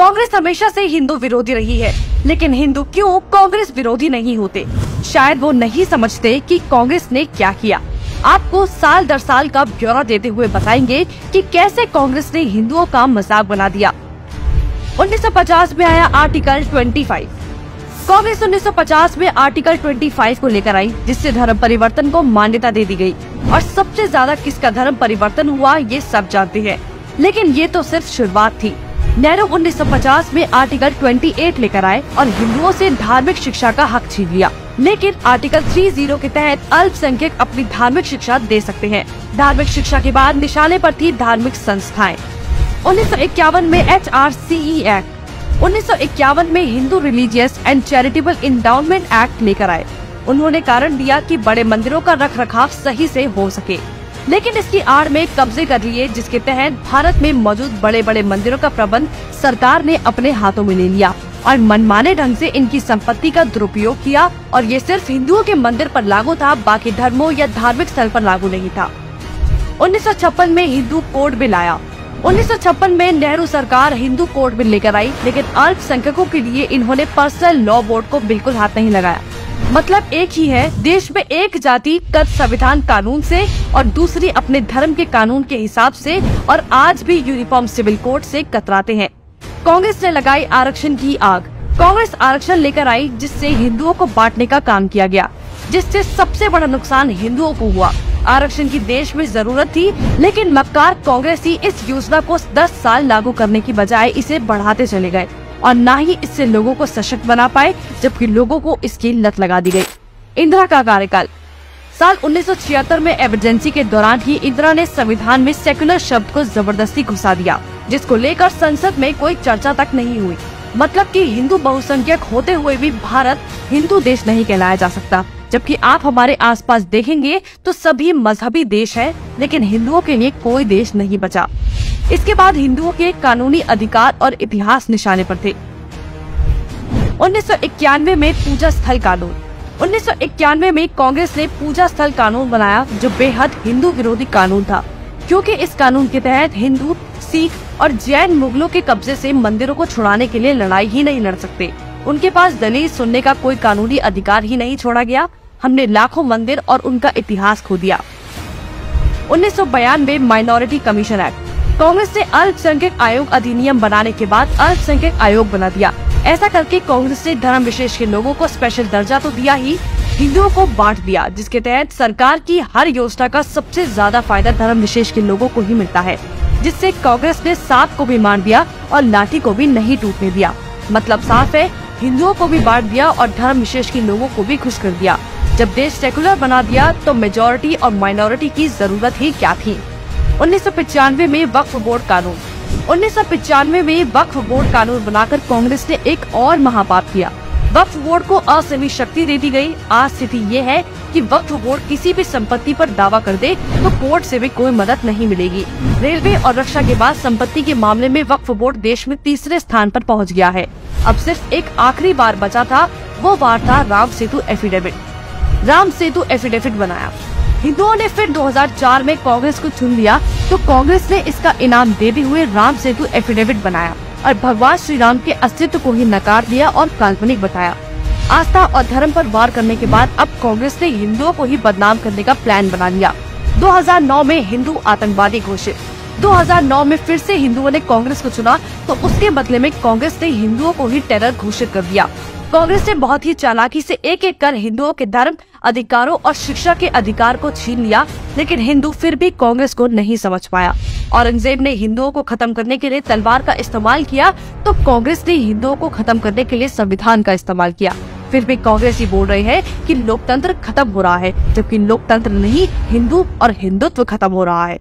कांग्रेस हमेशा से हिंदू विरोधी रही है, लेकिन हिंदू क्यों कांग्रेस विरोधी नहीं होते? शायद वो नहीं समझते कि कांग्रेस ने क्या किया। आपको साल दर साल का ब्यौरा देते हुए बताएंगे कि कैसे कांग्रेस ने हिंदुओं का मजाक बना दिया। 1950 में आया आर्टिकल 25। कांग्रेस 1950 में आर्टिकल 25 को लेकर आई, जिससे धर्म परिवर्तन को मान्यता दे दी गई। और सबसे ज्यादा किसका धर्म परिवर्तन हुआ ये सब जानते हैं, लेकिन ये तो सिर्फ शुरुआत थी। नेहरू 1950 में आर्टिकल 28 लेकर आए और हिंदुओं से धार्मिक शिक्षा का हक छीन लिया। लेकिन आर्टिकल 30 के तहत अल्पसंख्यक अपनी धार्मिक शिक्षा दे सकते हैं। धार्मिक शिक्षा के बाद निशाने पर थी धार्मिक संस्थाएं। 1951 में HRCE एक्ट, 1951 में Hindu religious and charitable endowment act लेकर आए। उन्होंने कारण दिया कि बड़े मंदिरों का रखरखाव सही से हो सके, लेकिन इसकी आड़ में कब्जे कर लिए, जिसके तहत भारत में मौजूद बड़े बड़े मंदिरों का प्रबंध सरकार ने अपने हाथों में ले लिया और मनमाने ढंग से इनकी संपत्ति का दुरुपयोग किया। और ये सिर्फ हिंदुओं के मंदिर पर लागू था, बाकी धर्मों या धार्मिक स्थल पर लागू नहीं था। 1956 में हिंदू कोड बिल आया। 1956 में नेहरू सरकार हिंदू कोड बिल लेकर आई, लेकिन अल्पसंख्यकों के लिए इन्होंने पर्सनल लॉ बोर्ड को बिल्कुल हाथ नहीं लगाया। मतलब एक ही है, देश में एक जाति कर संविधान कानून से और दूसरी अपने धर्म के कानून के हिसाब से, और आज भी यूनिफॉर्म सिविल कोड से कतराते हैं। कांग्रेस ने लगाई आरक्षण की आग। कांग्रेस आरक्षण लेकर आई, जिससे हिंदुओं को बांटने का काम किया गया, जिससे सबसे बड़ा नुकसान हिंदुओं को हुआ। आरक्षण की देश में जरूरत थी, लेकिन मक्कार कांग्रेसी इस योजना को 10 साल लागू करने की बजाय इसे बढ़ाते चले गए और न ही इससे लोगों को सशक्त बना पाए, जबकि लोगों को इसकी लत लगा दी गई। इंदिरा का कार्यकाल। साल 1976 में इमरजेंसी के दौरान ही इंदिरा ने संविधान में सेक्युलर शब्द को जबरदस्ती घुसा दिया, जिसको लेकर संसद में कोई चर्चा तक नहीं हुई। मतलब कि हिंदू बहुसंख्यक होते हुए भी भारत हिंदू देश नहीं कहलाया जा सकता, जबकि आप हमारे आसपास देखेंगे तो सभी मजहबी देश हैं, लेकिन हिंदुओं के लिए कोई देश नहीं बचा। इसके बाद हिंदुओं के कानूनी अधिकार और इतिहास निशाने पर थे। 1991 में पूजा स्थल कानून। 1991 में कांग्रेस ने पूजा स्थल कानून बनाया, जो बेहद हिंदू विरोधी कानून था, क्योंकि इस कानून के तहत हिंदू, सिख और जैन मुगलों के कब्जे से मंदिरों को छुड़ाने के लिए लड़ाई ही नहीं लड़ सकते। उनके पास दलील सुनने का कोई कानूनी अधिकार ही नहीं छोड़ा गया। हमने लाखों मंदिर और उनका इतिहास खो दिया। 1992 माइनॉरिटी कमीशन एक्ट। कांग्रेस ने अल्पसंख्यक आयोग अधिनियम बनाने के बाद अल्पसंख्यक आयोग बना दिया। ऐसा करके कांग्रेस ने धर्म विशेष के लोगों को स्पेशल दर्जा तो दिया ही, हिंदुओं को बांट दिया, जिसके तहत सरकार की हर योजना का सबसे ज्यादा फायदा धर्म विशेष के लोगों को ही मिलता है, जिससे कांग्रेस ने सांप को भी मार दिया और लाठी को भी नहीं टूटने दिया। मतलब साफ है, हिंदुओं को भी बांट दिया और धर्म विशेष के लोगों को भी खुश कर दिया। जब देश सेकुलर बना दिया तो मेजॉरिटी और माइनॉरिटी की जरूरत ही क्या थी। 1995 में वक्फ बोर्ड कानून। 1995 में वक्फ बोर्ड कानून बनाकर कांग्रेस ने एक और महापाप किया। वक्फ बोर्ड को असीमित शक्ति दे दी गई। आज स्थिति ये है कि वक्फ बोर्ड किसी भी संपत्ति पर दावा कर दे तो कोर्ट से भी कोई मदद नहीं मिलेगी। रेलवे और रक्षा के बाद संपत्ति के मामले में वक्फ बोर्ड देश में तीसरे स्थान पर पहुंच गया है। अब सिर्फ एक आखिरी बार बचा था, वो बार था राम सेतु एफिडेविट। राम सेतु एफिडेविट बनाया। हिंदुओं ने फिर 2004 में कांग्रेस को चुन लिया, तो कांग्रेस ने इसका इनाम देते हुए राम सेतु एफिडेविट बनाया और भगवान श्री राम के अस्तित्व को ही नकार दिया और काल्पनिक बताया। आस्था और धर्म पर वार करने के बाद अब कांग्रेस ने हिंदुओं को ही बदनाम करने का प्लान बना लिया। 2009 में हिंदू आतंकवादी घोषित। 2009 में फिर से हिंदुओं ने कांग्रेस को चुना, तो उसके बदले में कांग्रेस ने हिंदुओं को ही टेरर घोषित कर दिया। कांग्रेस ने बहुत ही चालाकी से एक एक कर हिंदुओं के धर्म, अधिकारों और शिक्षा के अधिकार को छीन लिया, लेकिन हिंदू फिर भी कांग्रेस को नहीं समझ पाया। औरंगजेब ने हिंदुओं को खत्म करने के लिए तलवार का इस्तेमाल किया, तो कांग्रेस ने हिंदुओं को खत्म करने के लिए संविधान का इस्तेमाल किया। फिर भी कांग्रेस ही बोल रही है कि लोकतंत्र खत्म हो रहा है, जबकि लोकतंत्र नहीं, हिंदू और हिंदुत्व खत्म हो रहा है।